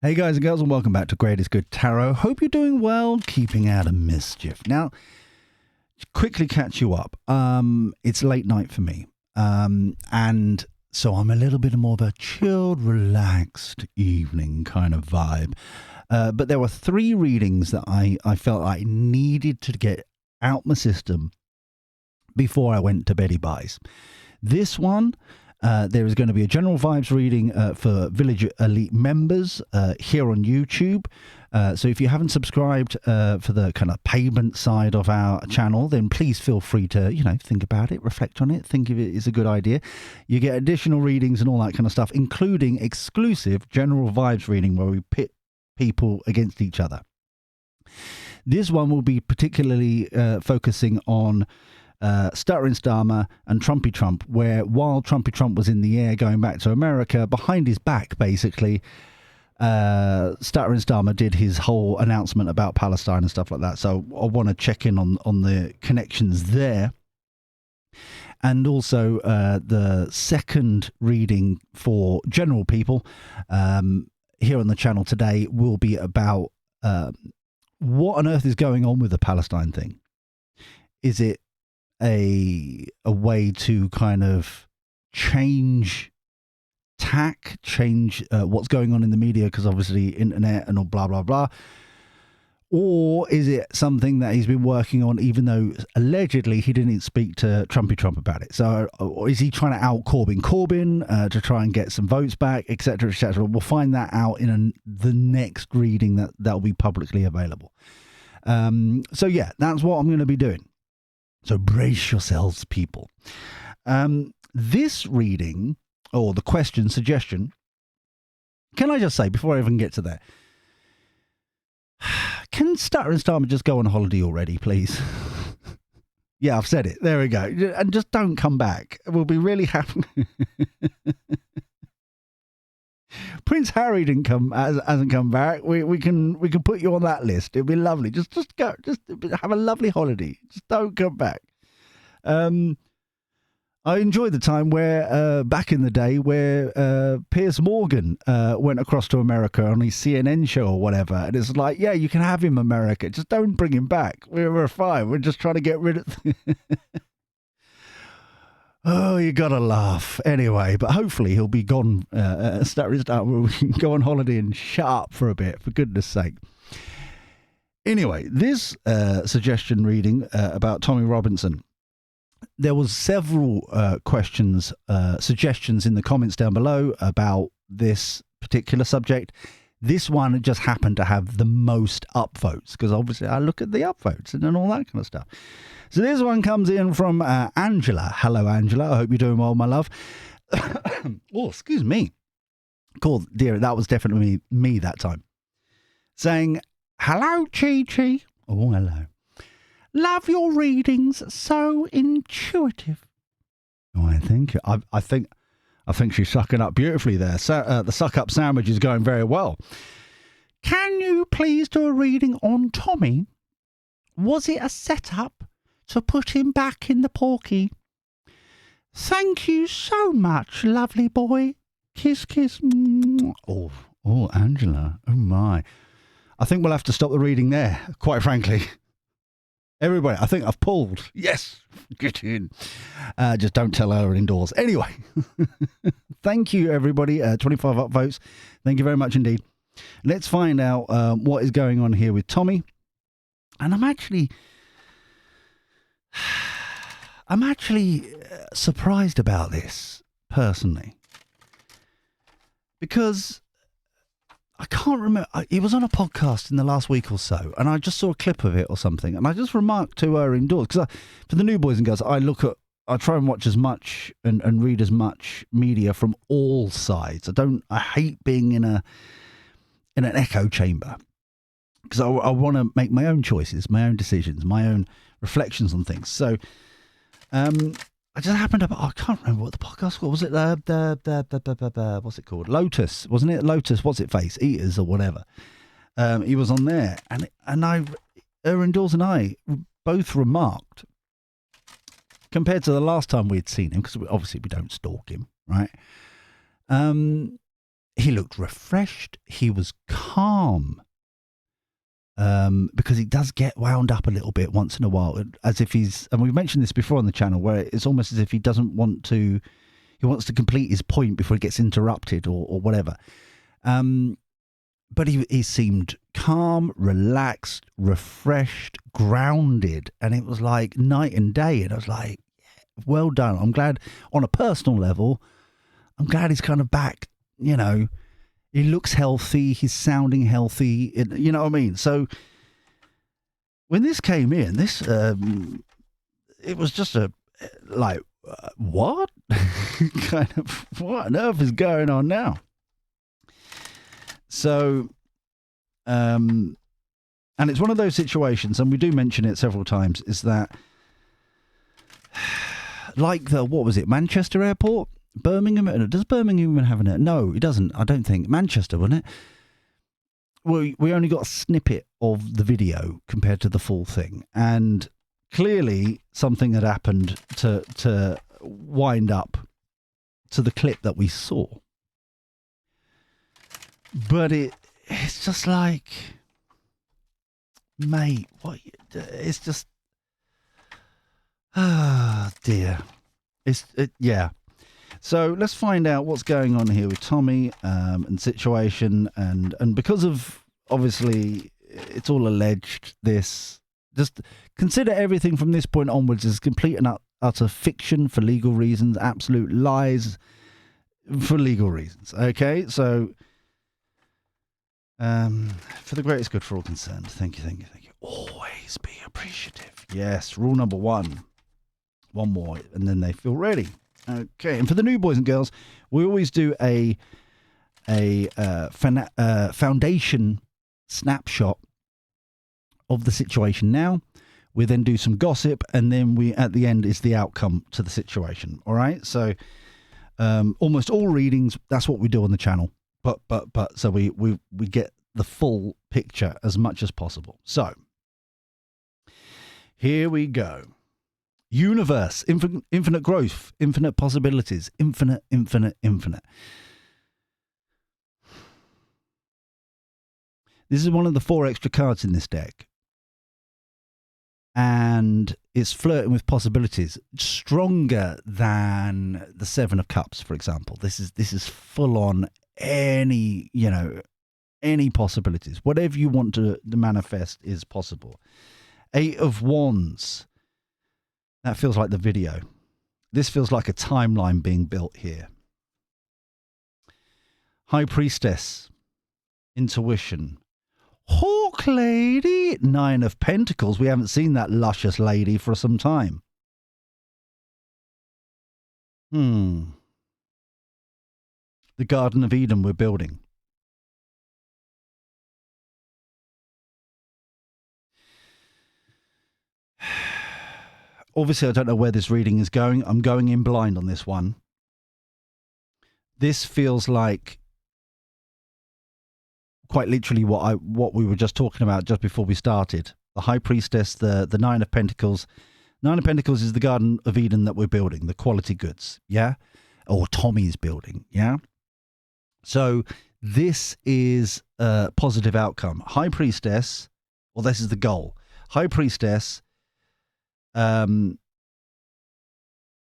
Hey guys and girls, and welcome back to Great is Good Tarot. Hope you're doing well, keeping out of mischief. Now, quickly catch you up. It's late night for me, and so I'm a little bit more of a chilled, relaxed evening kind of vibe. But there were 3 readings that I felt I needed to get out my system before I went to beddy buys. This one. There is going to be a general vibes reading for Village Elite members here on YouTube. So if you haven't subscribed for the kind of payment side of our channel, then please feel free to, think about it, reflect on it, think if it is a good idea. You get additional readings and all that kind of stuff, including exclusive general vibes reading where we pit people against each other. This one will be particularly focusing on Stuttering Starmer and Trumpy Trump, where while Trumpy Trump was in the air going back to America, behind his back, basically, Stuttering Starmer did his whole announcement about Palestine and stuff like that. So I want to check in on the connections there. And also the second reading for general people here on the channel today will be about what on earth is going on with the Palestine thing. Is it a way to kind of change tack, change what's going on in the media, because obviously internet and all blah blah blah, or is it something that he's been working on even though allegedly he didn't speak to Trumpy Trump about it? So or is he trying to out Corbyn to try and get some votes back, etc., etc.? We'll find that out in the next reading that will be publicly available. So yeah, that's what I'm going to be doing. So brace yourselves, people. This reading, or the question, suggestion, can I just say, before I even get to that, can Stuttering Starmer just go on holiday already, please? Yeah, I've said it. There we go. And just don't come back. We'll be really happy. Prince Harry hasn't come back. We can put you on that list. It'd be lovely. Just go. Just have a lovely holiday. Just don't come back. I enjoyed the time where back in the day where Piers Morgan went across to America on his CNN show or whatever, and it's like, yeah, you can have him, America. Just don't bring him back. We're fine. We're just trying to get rid of. Oh, you gotta laugh. Anyway, but hopefully he'll be gone. We can go on holiday and shut up for a bit, for goodness sake. Anyway, this suggestion reading about Tommy Robinson. There was several suggestions in the comments down below about this particular subject. This one just happened to have the most upvotes, because obviously I look at the upvotes and all that kind of stuff. So this one comes in from Angela. Hello, Angela. I hope you're doing well, my love. Oh, excuse me. Cool, dear. That was definitely me that time. Saying, hello, Chi-Chi. Oh, hello. Love your readings. So intuitive. Oh, I think she's sucking up beautifully there. So, the suck-up sandwich is going very well. Can you please do a reading on Tommy? Was it a setup to put him back in the pokey? Thank you so much, lovely boy. Kiss, kiss. Oh, Angela. Oh, my. I think we'll have to stop the reading there, quite frankly. Everybody, I think I've pulled. Yes, get in. Just don't tell her indoors. Anyway, thank you, everybody. 25 upvotes. Thank you very much indeed. Let's find out what is going on here with Tommy. And I'm actually surprised about this, personally. Because I can't remember. He was on a podcast in the last week or so, and I just saw a clip of it or something, and I just remarked to her indoors, because for the new boys and girls, I try and watch as much and read as much media from all sides. I hate being in an echo chamber, because I want to make my own choices, my own decisions, my own reflections on things. So I just happened to, I can't remember what the podcast was called. Was it the what's it called? Lotus, wasn't it? Lotus, what's it face? Eaters or whatever. He was on there, and her and Dawes and I both remarked, compared to the last time we'd seen him, because obviously we don't stalk him, right? he looked refreshed. He was calm. Because he does get wound up a little bit once in a while, as if he's, and we've mentioned this before on the channel, where it's almost as if he doesn't want to, he wants to complete his point before he gets interrupted or whatever. But he seemed calm, relaxed, refreshed, grounded, and it was like night and day. And I was like, well done. I'm glad on a personal level, I'm glad he's kind of back, you know. He looks healthy. He's sounding healthy. You know what I mean? So when this came in, it was just what? Kind of, what on earth is going on now? So, and it's one of those situations, and we do mention it several times, is that like what was it, Manchester Airport? Birmingham? Does Birmingham even have an? No, it doesn't. I don't think. Manchester, wasn't it? We only got a snippet of the video compared to the full thing, and clearly something had happened to wind up to the clip that we saw. But it's just like, mate, what? It's just, dear. Yeah. So let's find out what's going on here with Tommy and situation, and because of, obviously, it's all alleged, this, just consider everything from this point onwards as complete and utter fiction for legal reasons, absolute lies for legal reasons, okay? So, for the greatest good for all concerned. Thank you, thank you, thank you. Always be appreciative. Yes, rule number 1. One more, and then they feel ready. Okay, and for the new boys and girls, we always do a foundation snapshot of the situation now. We then do some gossip, and then we, at the end, is the outcome to the situation. All right, so almost all readings, that's what we do on the channel. But so we get the full picture as much as possible. So here we go. Universe, infinite growth, infinite possibilities, infinite. This is one of the 4 extra cards in this deck. And it's flirting with possibilities stronger than the 7 of Cups, for example. This is full on any possibilities. Whatever you want to manifest is possible. 8 of Wands. That feels like the video. This feels like a timeline being built here. High Priestess. Intuition. Hawk Lady. 9 of Pentacles. We haven't seen that luscious lady for some time. The Garden of Eden we're building. Obviously, I don't know where this reading is going. I'm going in blind on this one. This feels like quite literally what we were just talking about just before we started. The High Priestess, the 9 of Pentacles. 9 of Pentacles is the Garden of Eden that we're building, the quality goods, yeah? Or Tommy's building, yeah? So this is a positive outcome. High Priestess, well, this is the goal. High Priestess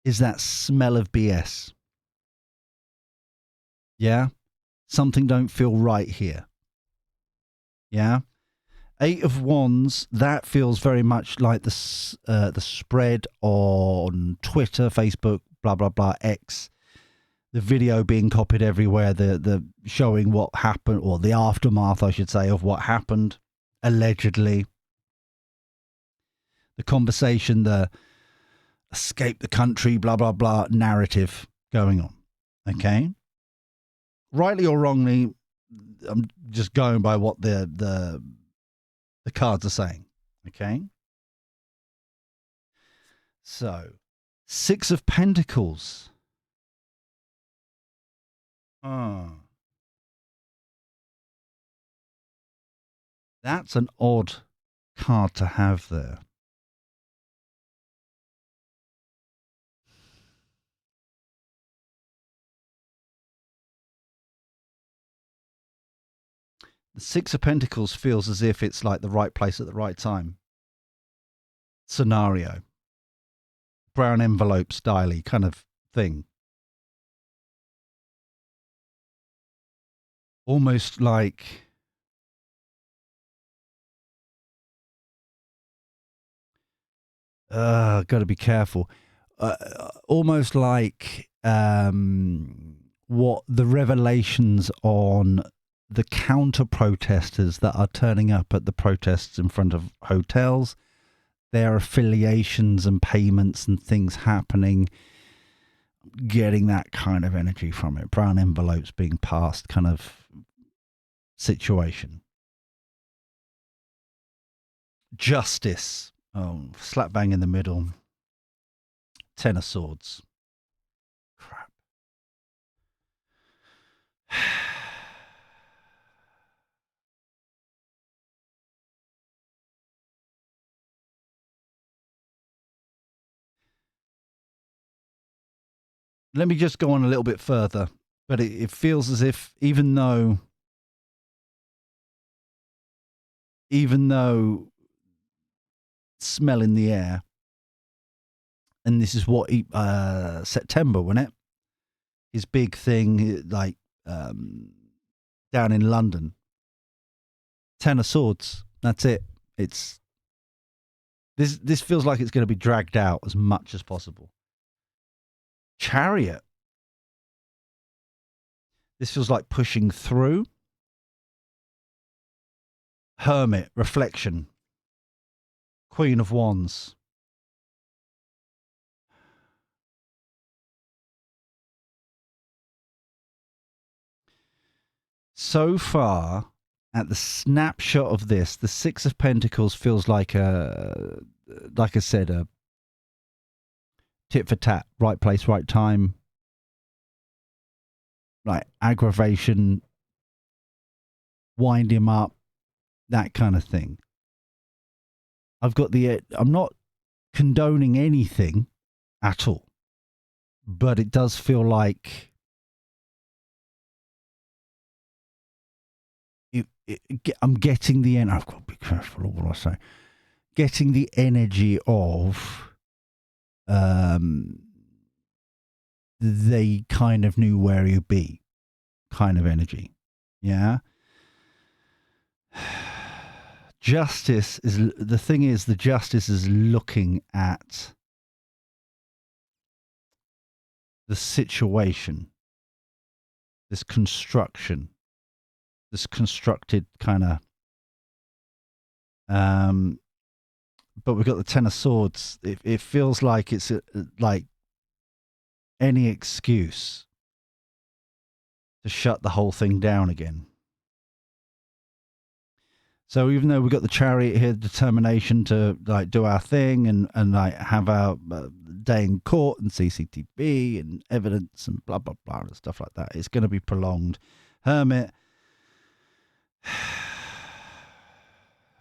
is that smell of BS. Yeah? Something don't feel right here. Yeah? 8 of Wands, that feels very much like the spread on Twitter, Facebook, blah, blah, blah, X. The video being copied everywhere, the showing what happened, or the aftermath, I should say, of what happened, allegedly. The conversation, the escape the country, blah, blah, blah, narrative going on. Okay? Rightly or wrongly, I'm just going by what the cards are saying. Okay? So, 6 of Pentacles. That's an odd card to have there. The Six of Pentacles feels as if it's like the right place at the right time scenario. Brown envelope style-y kind of thing. Almost like got to be careful. Almost like what the revelations on the counter protesters that are turning up at the protests in front of hotels, their affiliations and payments and things happening, getting that kind of energy from it. Brown envelopes being passed kind of situation. Justice. Oh, slap bang in the middle. Ten of Swords. Crap. Let me just go on a little bit further. But it feels as if even though smell in the air, and this is what September, wasn't it? His big thing, like down in London. Ten of Swords. That's it. It's this feels like it's going to be dragged out as much as possible. Chariot. This feels like pushing through. Hermit. Reflection. Queen of Wands. So far, at the snapshot of this, the Six of Pentacles feels like like I said, a tit for tat, right place, right time, like aggravation, wind him up, that kind of thing. I'm not condoning anything at all, but it does feel like I'm getting the end. I've got to be careful of what I say. Getting the energy of they kind of knew where you'd be, kind of energy. Yeah. Justice is the thing. Is the justice is looking at the situation, this construction, this constructed kind of. But we've got the Ten of Swords. It feels like it's like any excuse to shut the whole thing down again. So even though we've got the Chariot here, determination to like do our thing and like have our day in court and CCTV and evidence and blah, blah, blah and stuff like that, it's going to be prolonged. Hermit.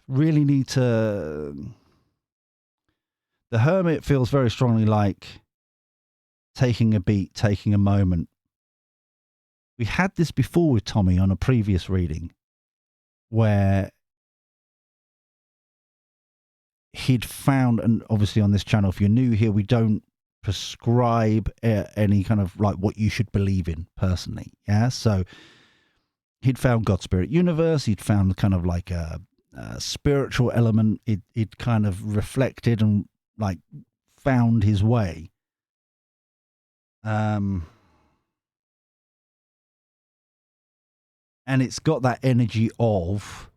Really need to... The Hermit feels very strongly like taking a beat, taking a moment. We had this before with Tommy on a previous reading where he'd found, and obviously on this channel, if you're new here, we don't prescribe any kind of like what you should believe in personally. Yeah. So he'd found God, Spirit, Universe. He'd found kind of like a spiritual element. He'd kind of reflected and like found his way. And it's got that energy of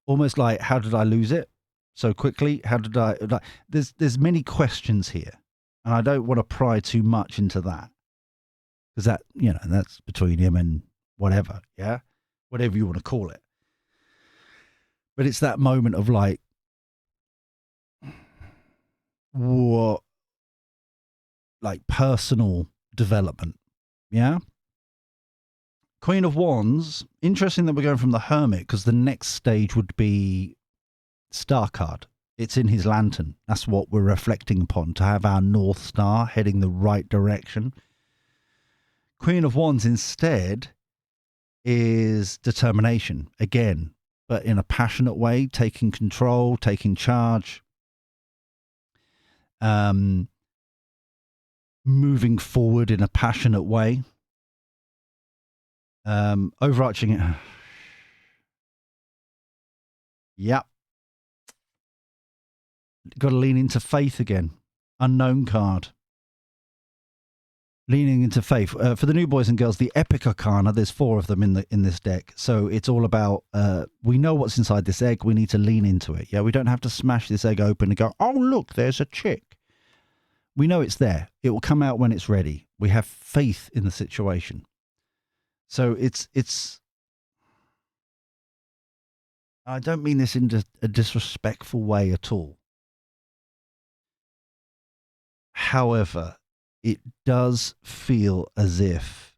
almost like, how did I lose it so quickly? How did I, like, there's many questions here, and I don't want to pry too much into that, because that, you know, that's between him and whatever. Yeah. Whatever you want to call it. But it's that moment of like, what, like personal development. Yeah. Queen of Wands. Interesting that we're going from the Hermit, because the next stage would be Star card. It's in his lantern. That's what we're reflecting upon, to have our North Star heading the right direction. Queen of Wands instead is determination again, but in a passionate way, taking control, taking charge, moving forward in a passionate way. Overarching. Yep. Got to lean into faith again. Unknown card. Leaning into faith. For the new boys and girls, the Epic Arcana, there's 4 of them in this deck. So it's all about, we know what's inside this egg. We need to lean into it. Yeah, we don't have to smash this egg open and go, oh, look, there's a chick. We know it's there. It will come out when it's ready. We have faith in the situation. So it's. I don't mean this in a disrespectful way at all. However, it does feel as if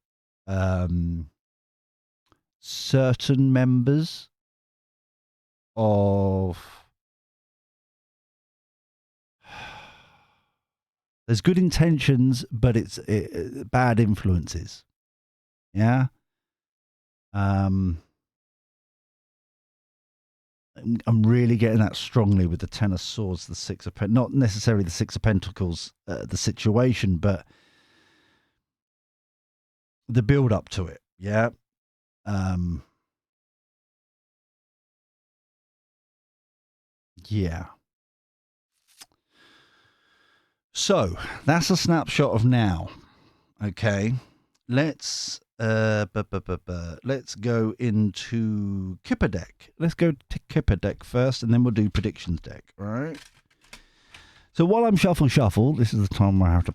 certain members of there's good intentions, but it's bad influences. Yeah. I'm really getting that strongly with the Ten of Swords, the Six of Pentacles, not necessarily the Six of Pentacles, the situation, but the build up to it. Yeah. Yeah. So that's a snapshot of now. Okay. Let's let's go into Kipper deck. Let's go to Kipper deck first, and then we'll do predictions deck. All right. So while I'm shuffle, this is the time where I have to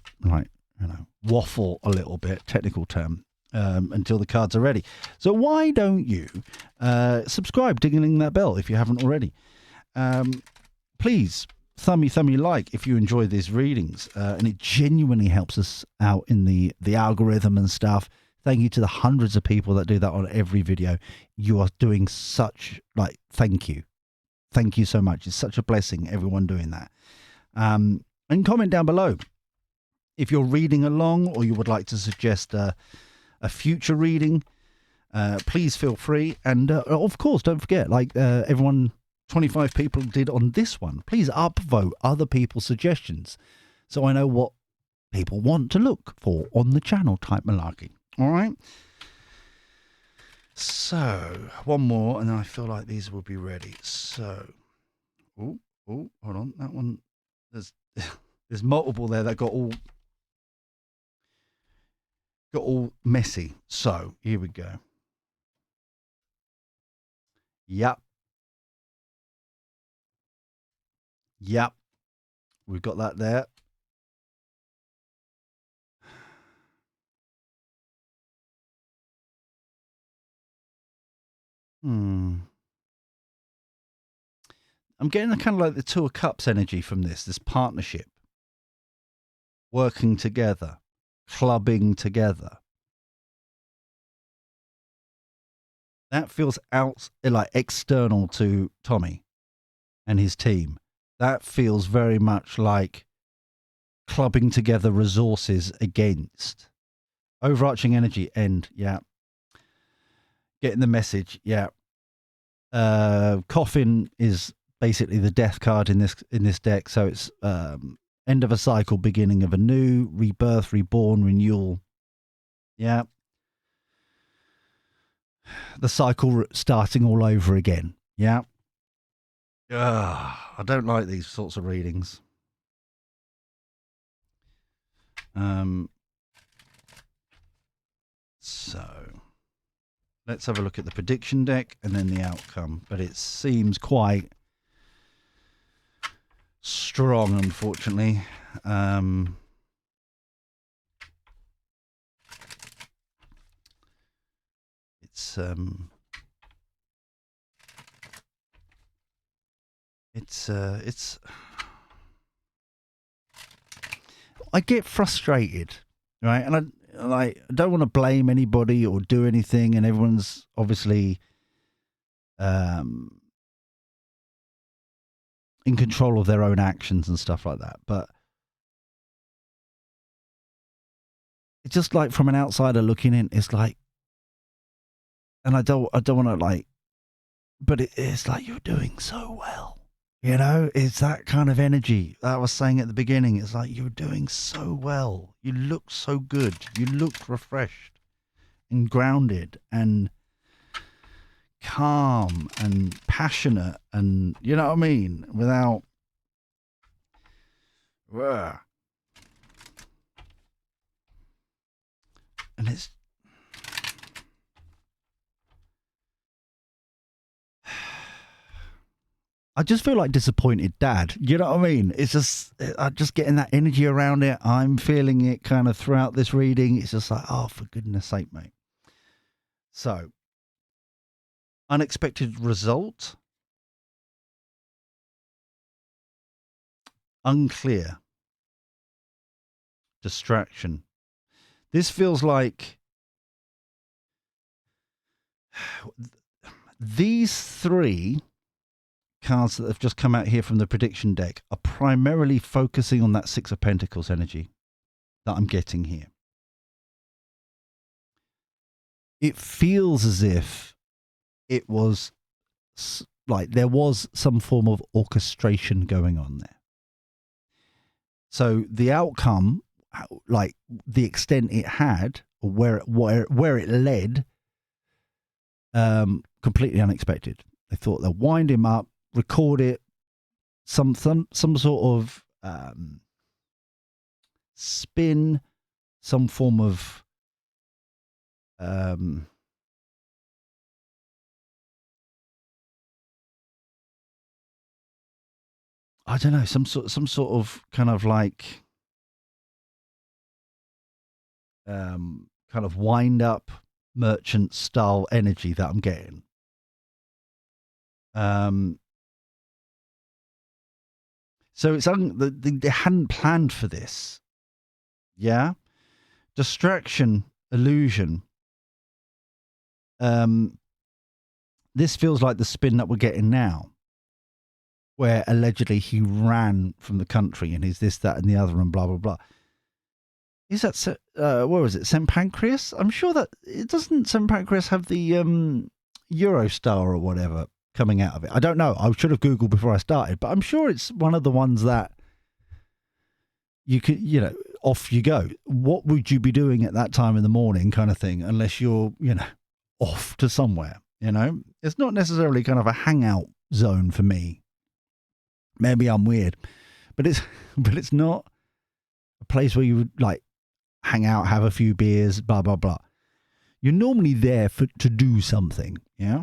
waffle a little bit, technical term, until the cards are ready. So why don't you subscribe, dingling that bell if you haven't already. Please thummy like if you enjoy these readings, and it genuinely helps us out in the algorithm and stuff. Thank you to the hundreds of people that do that on every video. You are doing such, thank you so much. It's such a blessing, everyone doing that. And comment down below if you're reading along or you would like to suggest a future reading. Please feel free, and of course don't forget, everyone, 25 people did on this one. Please upvote other people's suggestions so I know what people want to look for on the channel type malarkey. All right. So one more, and then I feel like these will be ready. So, hold on, that one. There's multiple there that got all messy. So here we go. Yep. We've got that there. I'm getting kind of the Two of Cups energy from this partnership. Working together. Clubbing together. That feels external to Tommy and his team. That feels very much like clubbing together resources against. Overarching energy, end, yeah. Getting the message, yeah. Coffin is basically the death card in this deck, so it's end of a cycle, beginning of a new, rebirth, reborn, renewal. Yeah. The cycle starting all over again. Yeah. I don't like these sorts of readings. So let's have a look at the prediction deck and then the outcome. But it seems quite strong, unfortunately. It's I get frustrated, right? And I don't want to blame anybody or do anything, and everyone's obviously in control of their own actions and stuff like that. But it's just like from an outsider looking in, it's like, and I don't want to like, but it's like you're doing so well. You know, it's that kind of energy that I was saying at the beginning. It's like you're doing so well. You look so good. You look refreshed and grounded and calm and passionate, and you know what I mean? Without... And it's... I just feel like disappointed dad. You know what I mean? It's just, I'm just getting that energy around it. I'm feeling it kind of throughout this reading. It's just like, oh, for goodness sake, mate. So, unexpected result. Unclear. Distraction. This feels like these three cards that have just come out here from the prediction deck are primarily focusing on that Six of Pentacles energy that I'm getting here. It feels as if it was like there was some form of orchestration going on there. So the outcome, like the extent it had, or where it led, completely unexpected. They thought they'll wind him up, record it, some sort of spin, some form of I don't know, some sort of kind of like kind of wind up merchant style energy that I'm getting. So it's they hadn't planned for this. Yeah. Distraction, illusion. This feels like the spin that we're getting now, where allegedly he ran from the country and he's this, that, and the other, and blah blah blah. Is that where was it? St Pancras? I'm sure that it doesn't. St Pancras have the Eurostar or whatever coming out of it. I don't know. I should have Googled before I started, but I'm sure it's one of the ones that you could, you know, off you go. What would you be doing at that time in the morning, kind of thing, unless you're, you know, off to somewhere? You know, it's not necessarily kind of a hangout zone for me. Maybe I'm weird, but it's not a place where you would like hang out, have a few beers, blah blah blah. You're normally there to do something, yeah.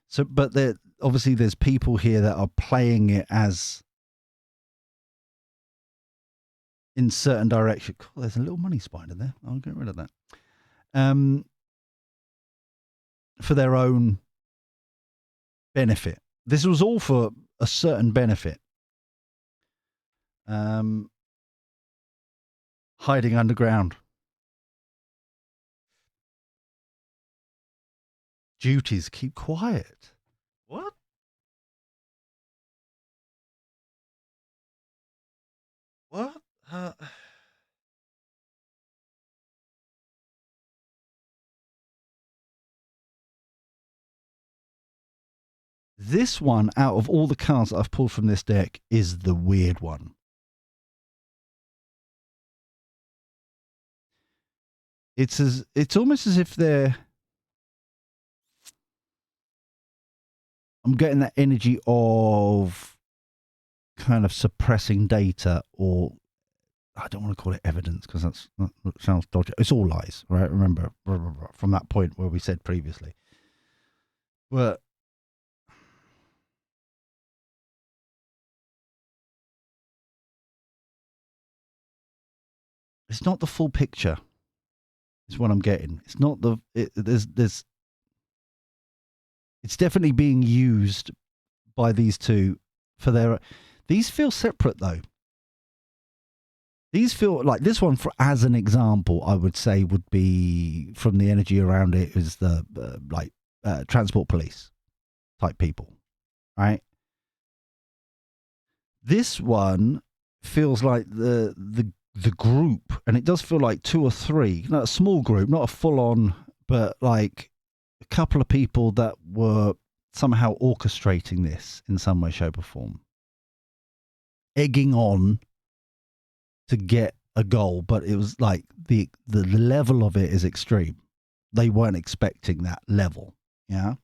So, but obviously there's people here that are playing it as in certain direction. Cool, there's a little money spider there. I'll get rid of that. For their own benefit. This was all for a certain benefit. Hiding underground. Duties, keep quiet. What? What? This one, out of all the cards that I've pulled from this deck, is the weird one. It's almost as if they're... I'm getting that energy of kind of suppressing data, or I don't want to call it evidence because that sounds dodgy. It's all lies, right? Remember from that point where we said previously. But it's not the full picture. Is what I'm getting. It's not the... There's it's definitely being used by these two for their... These feel separate, though. These feel like this one, as an example, I would say would be from the energy around it is the transport police type people, right? This one feels like the the group, and it does feel like 2 or 3, not a small group, not a full on, but like a couple of people that were somehow orchestrating this in some way, shape, or form, egging on to get a goal. But it was like the level of it is extreme. They weren't expecting that level. Yeah.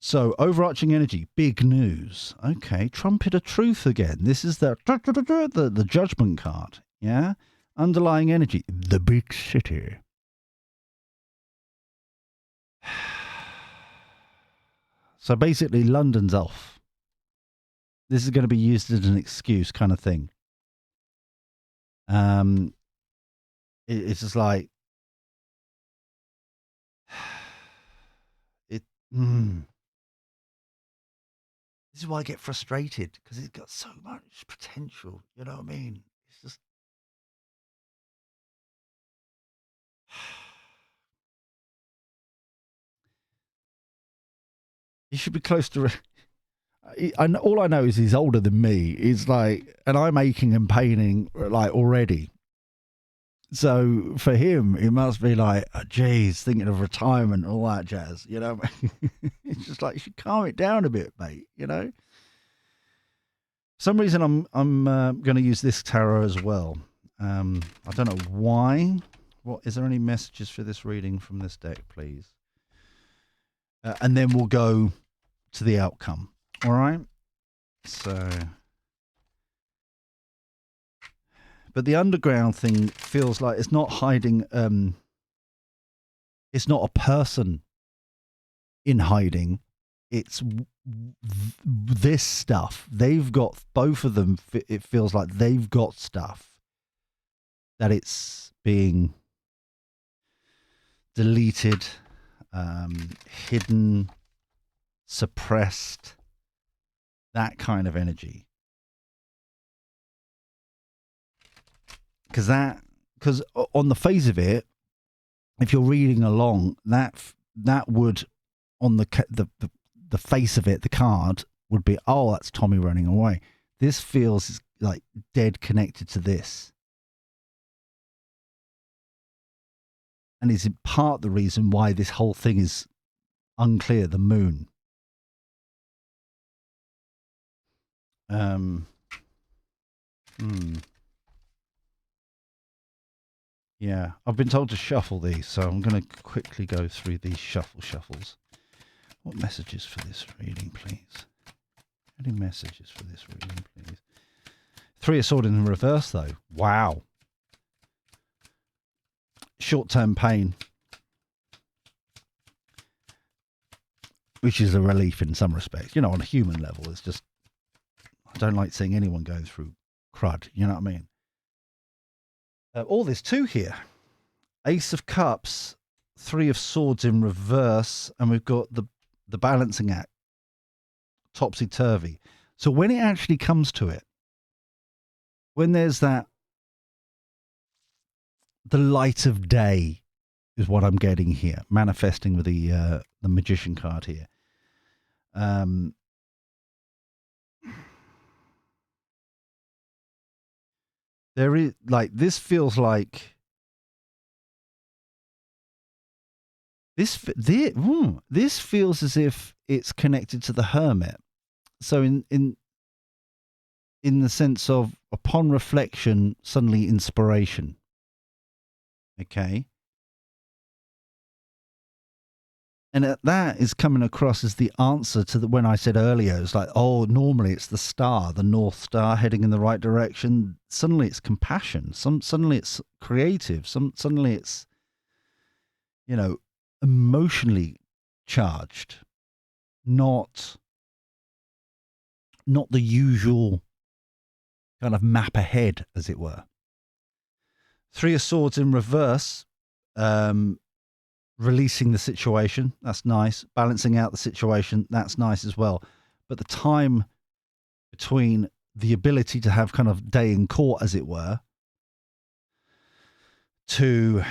So overarching energy, big news. Okay, trumpet of truth again. This is the judgment card. Yeah, underlying energy, the big city. So basically, London's off. This is going to be used as an excuse, kind of thing. It's just like it. This is why I get frustrated, because it's got so much potential. You know what I mean? It's just. You should be close to. All I know is he's older than me. He's like, and I'm aching and paining like already. So for him, it must be like, oh, geez, thinking of retirement and all that jazz. You know, it's just like you should calm it down a bit, mate. You know. For some reason, I'm going to use this tarot as well. I don't know why. What is there any messages for this reading from this deck, please? And then we'll go to the outcome. All right. So, but the underground thing feels like it's not hiding. It's not a person in hiding. It's this stuff. They've got, both of them. It feels like they've got stuff that it's being deleted, hidden, suppressed. That kind of energy. Because on the face of it, if you're reading along, that would, on the face of it, the card would be, oh, that's Tommy running away. This feels like dead connected to this. And is in part the reason why this whole thing is unclear, the moon. Yeah, I've been told to shuffle these, so I'm going to quickly go through these shuffles. What messages for this reading, please? Any messages for this reading, please? 3 of Swords in reverse, though. Wow. Short-term pain, which is a relief in some respects. You know, on a human level, it's just, I don't like seeing anyone going through crud. You know what I mean? All this too here. Ace of Cups, 3 of Swords in reverse, and we've got the balancing act, topsy-turvy. So when it actually comes to it, when there's that, the light of day is what I'm getting here, manifesting with the Magician card here. There is, like, this feels like this feels as if it's connected to the Hermit. So in the sense of, upon reflection, suddenly inspiration. Okay. And that is coming across as the answer to when I said earlier, it's like, oh, normally it's the star, the North Star heading in the right direction. Suddenly it's compassion. Suddenly it's creative. Suddenly it's, you know, emotionally charged. Not the usual kind of map ahead, as it were. 3 of Swords in reverse. Releasing the situation, that's nice. Balancing out the situation, that's nice as well. But the time between the ability to have kind of day in court, as it were, to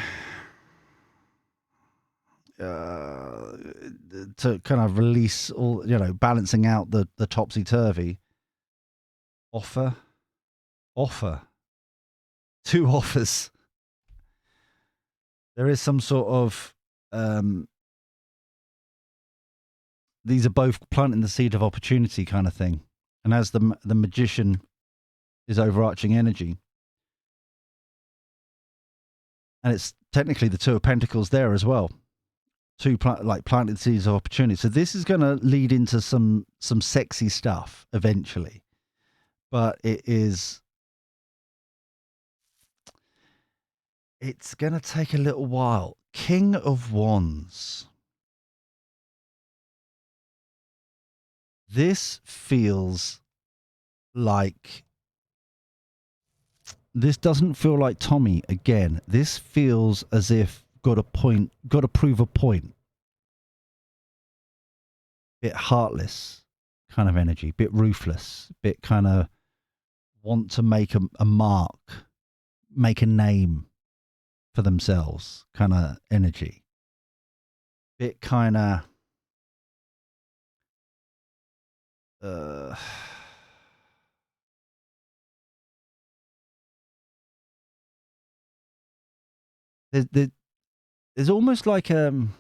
kind of release all, you know, balancing out the topsy-turvy offer. offer. 2 offers. There is some sort of these are both planting the seed of opportunity kind of thing. And as the magician is overarching energy, and it's technically the 2 of Pentacles there as well. 2 planted seeds of opportunity. So this is going to lead into some sexy stuff eventually, but it's going to take a little while. King of Wands. This feels like, this doesn't feel like Tommy again. This feels as if got to prove a point. Bit heartless kind of energy, bit ruthless, bit kind of want to make a mark, make a name for themselves kind of energy. Bit kind of there's almost like some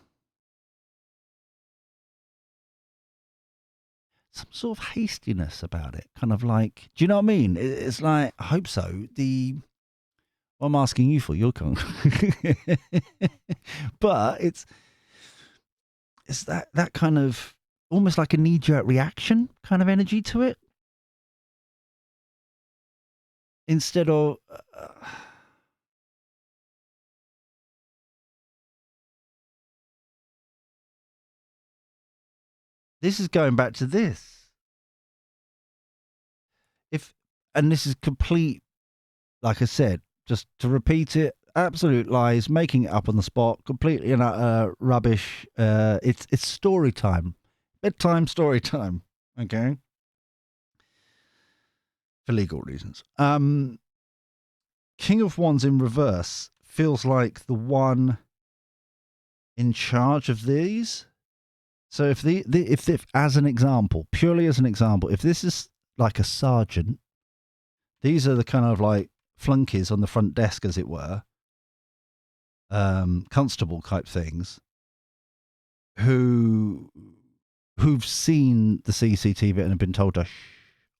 sort of hastiness about it, kind of like, do you know what I mean? It's like, I hope so. What I'm asking you for, you're con but it's that kind of almost like a knee-jerk reaction kind of energy to it, instead of this is going back to this. And this is complete, like I said, just to repeat it, absolute lies, making it up on the spot, completely and utter rubbish. It's story time, bedtime story time. Okay, for legal reasons. King of Wands in reverse feels like the one in charge of these. So if as an example, purely as an example, if this is like a sergeant, these are the kind of like flunkies on the front desk, as it were, constable type things, who've seen the CCTV and have been told to shh,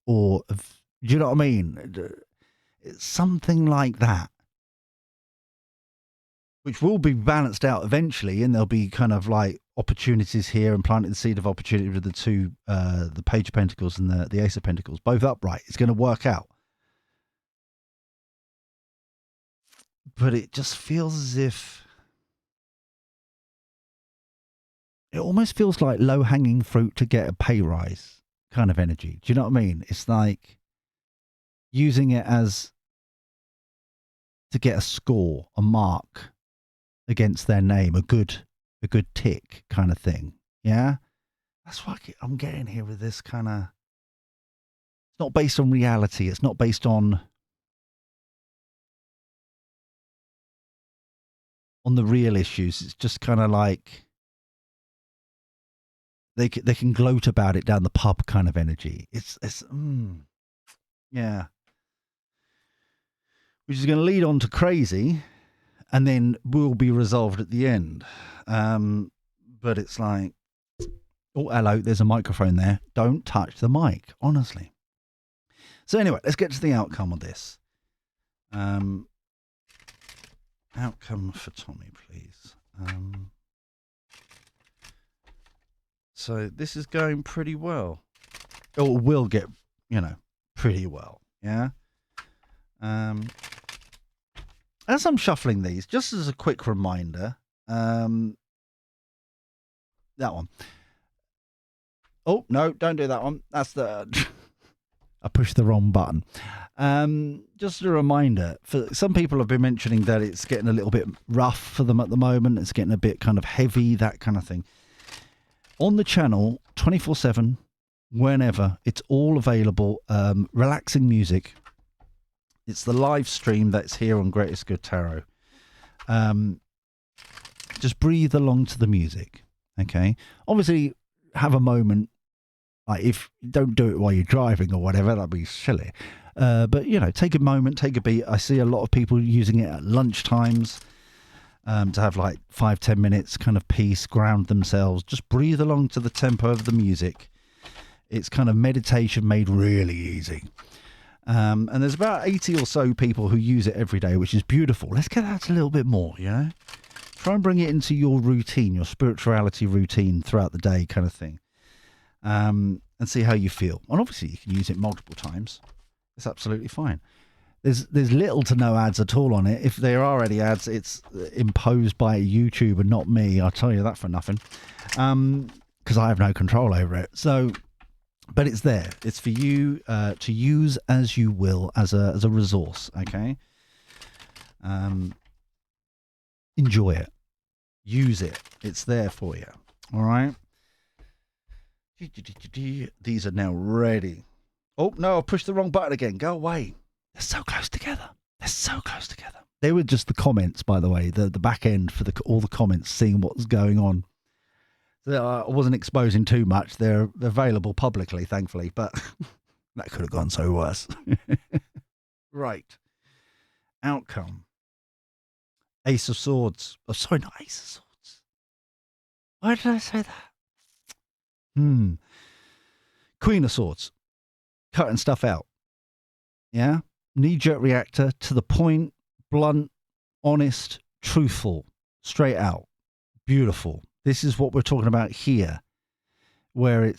or do you know what I mean? It's something like that, which will be balanced out eventually, and there'll be kind of like opportunities here and planting the seed of opportunity with the 2, the Page of Pentacles and the Ace of Pentacles, both upright. It's going to work out. But it just feels as if it almost feels like low-hanging fruit to get a pay rise kind of energy. Do you know what I mean? It's like using it as to get a score, a mark against their name, a good tick kind of thing. Yeah, that's what I'm getting here with this kind of. It's not based on reality. It's not based on the real issues. It's just kind of like they can gloat about it down the pub kind of energy. It's yeah, which is going to lead on to crazy, and then will be resolved at the end. But it's like, oh, hello, there's a microphone there. Don't touch the mic, honestly. So anyway, let's get to the outcome of this. Outcome for Tommy, please. So this is going pretty well. Or will get, pretty well. Yeah. As I'm shuffling these, just as a quick reminder, that one. Oh, no, don't do that one. That's the... I pushed the wrong button. Just a reminder, for some people have been mentioning that it's getting a little bit rough for them at the moment. It's getting a bit kind of heavy, that kind of thing. On the channel, 24/7, whenever, it's all available. Relaxing music. It's the live stream that's here on Greatest Good Tarot. Just breathe along to the music. Okay. Obviously, have a moment. Like, if don't do it while you're driving or whatever, that'd be silly. But, you know, take a moment, take a beat. I see a lot of people using it at lunch times to have like 5-10 minutes kind of peace, ground themselves, just breathe along to the tempo of the music. It's kind of meditation made really easy. And there's about 80 or so people who use it every day, which is beautiful. Let's get that a little bit more, you know? Try and bring it into your routine, your spirituality routine throughout the day kind of thing. And see how you feel. And obviously you can use it multiple times. It's absolutely fine. There's little to no ads at all on it. If there are any ads, it's imposed by YouTube and not me. I'll tell you that for nothing. Because I have no control over it. So, but it's there. It's for you to use as you will, as a resource. Okay. Enjoy it. Use it. It's there for you. All right. These are now ready. Oh no! I pushed the wrong button again. Go away. They're so close together. They're so close together. They were just the comments, by the way, the back end for all the comments, seeing what was going on. So I wasn't exposing too much. They're available publicly, thankfully, but that could have gone so worse. Right. Outcome. Ace of Swords. Oh, sorry, not Ace of Swords. Why did I say that? Queen of Swords. Cutting stuff out. Yeah? Knee-jerk reactor, to the point, blunt, honest, truthful, straight out, beautiful. This is what we're talking about here, where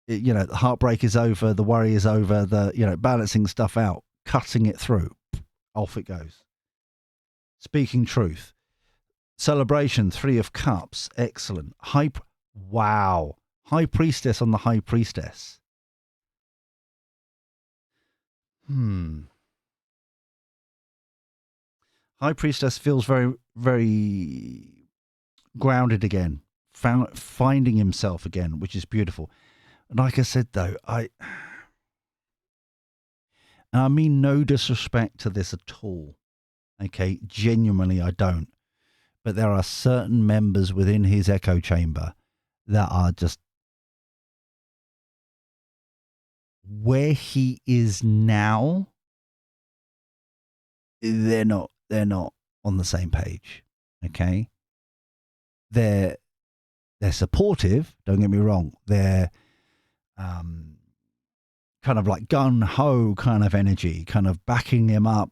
the heartbreak is over, the worry is over, balancing stuff out, cutting it through, off it goes. Speaking truth. Celebration, 3 of Cups, excellent. Wow. High Priestess on the High Priestess. High Priestess feels very, very grounded again, finding himself again, which is beautiful. And like I said, though, and I mean no disrespect to this at all. Okay, genuinely, I don't. But there are certain members within his echo chamber that are just where he is now. They're not on the same page. Okay. They're supportive, don't get me wrong. They're kind of like gun-ho kind of energy, kind of backing him up,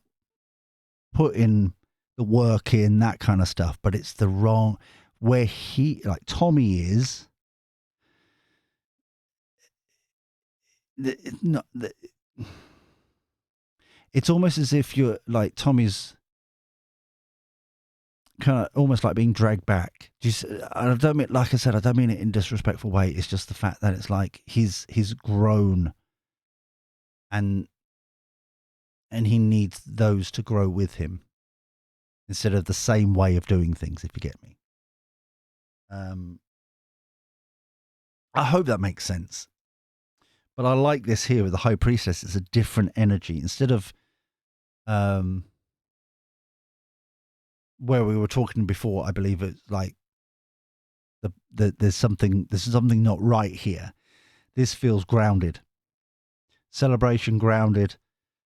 putting the work in, that kind of stuff. But it's the wrong, where Tommy is, it's almost as if you're like Tommy's kind of almost like being dragged back. I don't mean, like I said, I don't mean it in a disrespectful way. It's just the fact that it's like he's grown, and he needs those to grow with him instead of the same way of doing things, if you get me. I hope that makes sense. But I like this here with the High Priestess. It's a different energy. Instead of where we were talking before, I believe it's like there's something not right here. This feels grounded. Celebration, grounded.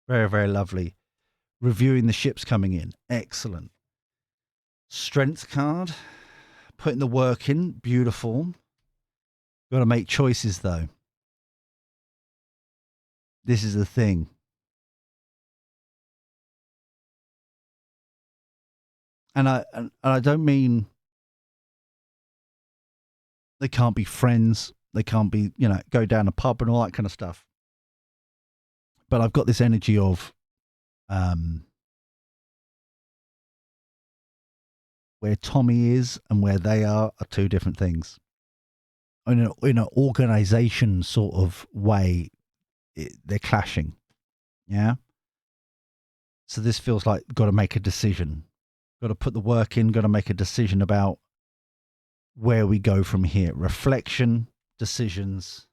Very, very lovely. Reviewing the ships coming in. Excellent. Strength card. Putting the work in. Beautiful. Got to make choices, though. This is the thing. And I don't mean they can't be friends. They can't be, go down a pub and all that kind of stuff. But I've got this energy of where Tommy is and where they are two different things. In an organization sort of way, they're clashing. Yeah. So this feels like got to make a decision. Got to put the work in. Got to make a decision about where we go from here. Reflection, decisions,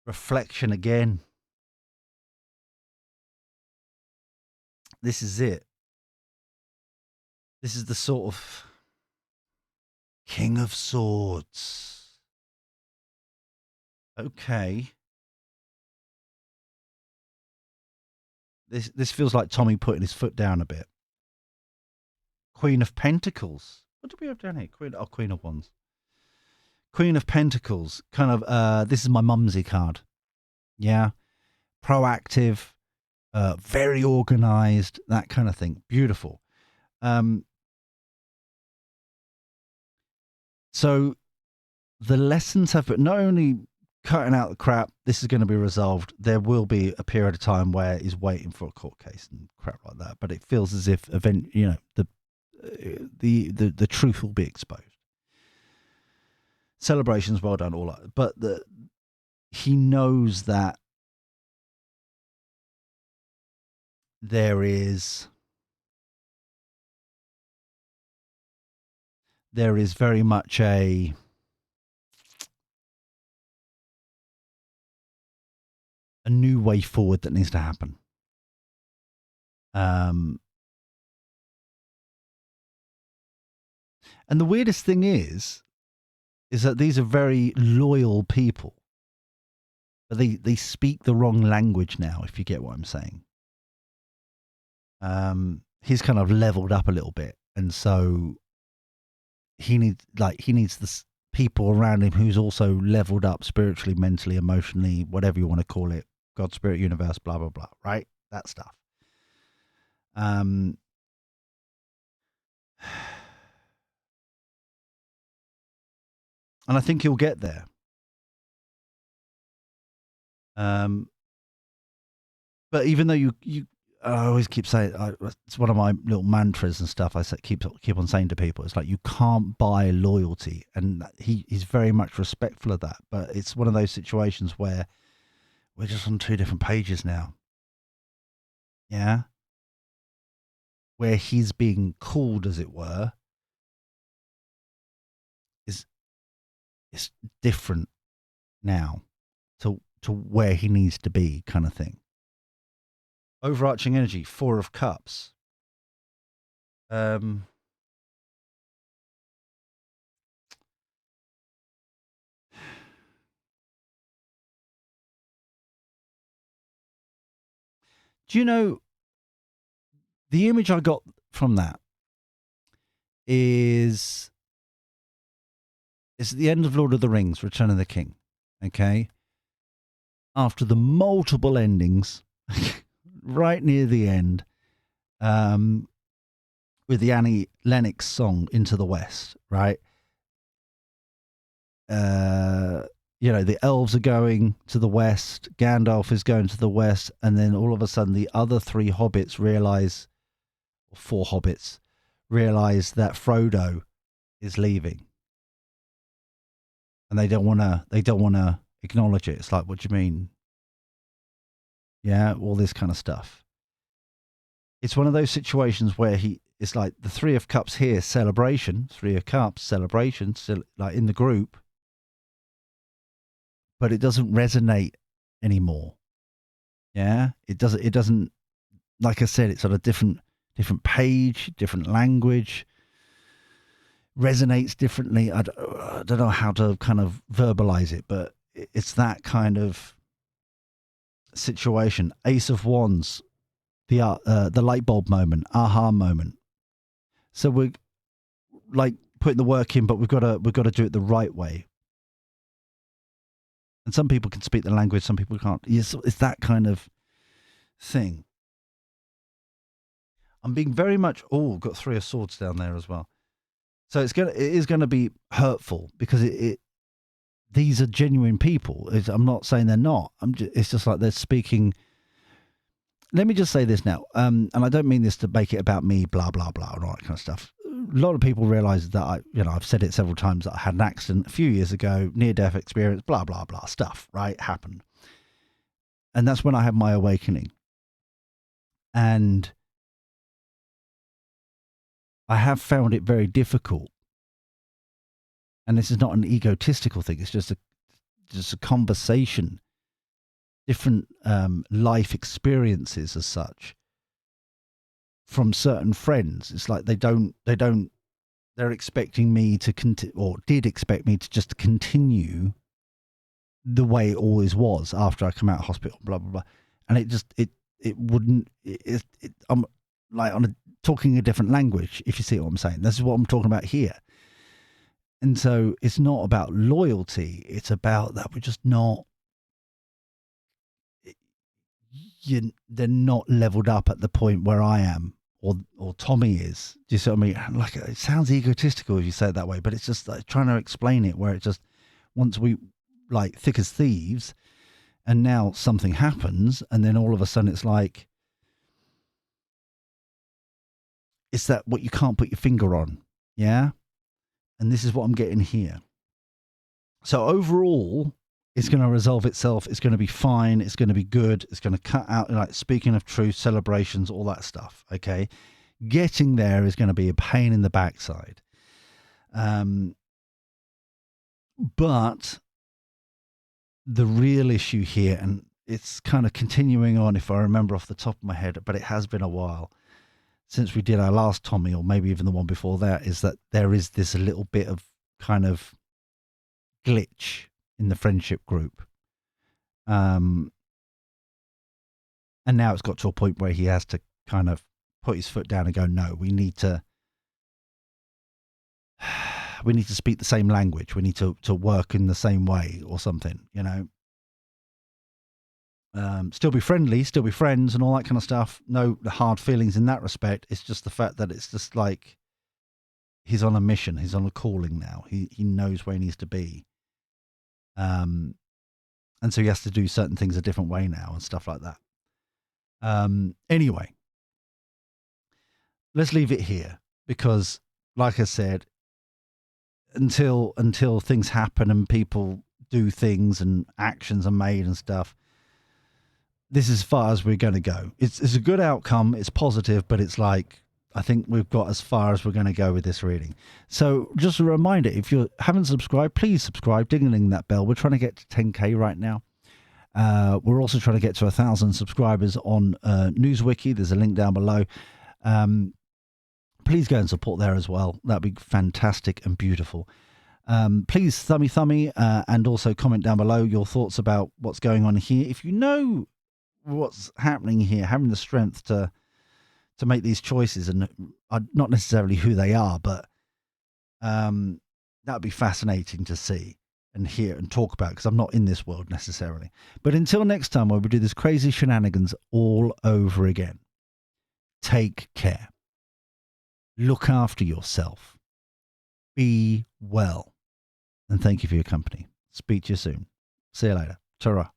reflection again. This is it. This is the sort of King of Swords. Okay. This feels like Tommy putting his foot down a bit. Queen of Pentacles. What do we have down here? Queen of Wands. Queen of Pentacles. Kind of, this is my mumsy card. Yeah. Proactive, very organized, that kind of thing. Beautiful. So the lessons have been not only cutting out the crap, this is going to be resolved. There will be a period of time where he's waiting for a court case and crap like that. But it feels as if the truth will be exposed. Celebrations, well done, all that. But he knows that there is very much a new way forward that needs to happen. And the weirdest thing is that these are very loyal people, but they speak the wrong language now, if you get what I'm saying. He's kind of leveled up a little bit, and so he needs the people around him who's also leveled up spiritually, mentally, emotionally, whatever you want to call it, God, spirit, universe, blah blah blah, right? That stuff. And I think he'll get there. But even though I always keep saying, it's one of my little mantras and stuff I keep on saying to people. It's like, you can't buy loyalty. And he's very much respectful of that. But it's one of those situations where we're just on two different pages now. Yeah? Where he's being called, as it were, is different now to where he needs to be, kind of thing. Overarching energy, 4 of Cups. Do you know, the image I got from that is it's at the end of Lord of the Rings, Return of the King. Okay? After the multiple endings, right near the end, with the Annie Lennox song Into the West, right? The elves are going to the west, Gandalf is going to the west, and then all of a sudden the other 3 hobbits realize, or 4 hobbits, realize that Frodo is leaving. And they don't want to acknowledge it. It's like, what do you mean? Yeah, all this kind of stuff. It's one of those situations where it's like the 3 of Cups here, celebration, 3 of Cups, celebration, still like in the group, but it doesn't resonate anymore. Yeah, it doesn't, like I said, it's on a different page, different language, resonates differently. I don't know how to kind of verbalize it, but it's that kind of situation. Ace of Wands, the light bulb moment, aha moment. So we're like putting the work in, but we've got to do it the right way. And some people can speak the language, some people can't. It's that kind of thing. I'm being very much. Oh, got 3 of Swords down there as well. So it is gonna be hurtful because these are genuine people. I'm not saying they're not. It's just like they're speaking. Let me just say this now, and I don't mean this to make it about me, blah blah blah, and all that kind of stuff. A lot of people realize that I've said it several times that I had an accident a few years ago, near-death experience, blah blah blah stuff, right? Happened, and that's when I had my awakening, and I have found it very difficult. And this is not an egotistical thing. It's just a conversation, different life experiences as such from certain friends. It's like they're expecting me to continue, or did expect me to just continue the way it always was after I come out of hospital, blah, blah, blah. And it wouldn't. I'm like talking a different language. If you see what I'm saying, this is what I'm talking about here. And so it's not about loyalty. It's about that we're just not. They're not leveled up at the point where I am or Tommy is. Do you see what I mean? Like, it sounds egotistical if you say it that way, but it's just like trying to explain it where it just, once we like thick as thieves, and now something happens, and then all of a sudden it's like, it's that what you can't put your finger on. Yeah. And this is what I'm getting here. So overall, it's going to resolve itself. It's going to be fine. It's going to be good. It's going to cut out, like, speaking of truth, celebrations, all that stuff. Okay. Getting there is going to be a pain in the backside. But the real issue here, and it's kind of continuing on, if I remember off the top of my head, but it has been a while since we did our last Tommy, or maybe even the one before that, is that there is this a little bit of kind of glitch in the friendship group. And now it's got to a point where he has to kind of put his foot down and go, no, we need to speak the same language. We need to work in the same way or something, you know. Still be friendly, still be friends and all that kind of stuff. No hard feelings in that respect. It's just the fact that it's just like he's on a mission. He's on a calling now. He knows where he needs to be. And so he has to do certain things a different way now and stuff like that. Anyway, let's leave it here because, like I said, until things happen and people do things and actions are made and stuff, this is as far as we're going to go. It's a good outcome. It's positive, but it's like, I think we've got as far as we're going to go with this reading. So just a reminder, if you haven't subscribed, please subscribe, ding that bell. We're trying to get to 10K right now. We're also trying to get to 1,000 subscribers on Newswiki. There's a link down below. Please go and support there as well. That'd be fantastic and beautiful. Please thummy and also comment down below your thoughts about what's going on here. If you know what's happening here, having the strength to make these choices, and not necessarily who they are, but that'd be fascinating to see and hear and talk about, because I'm not in this world necessarily. But until next time, where we do this crazy shenanigans all over again, take care. Look after yourself. Be well. And thank you for your company. Speak to you soon. See you later. Ta-ra.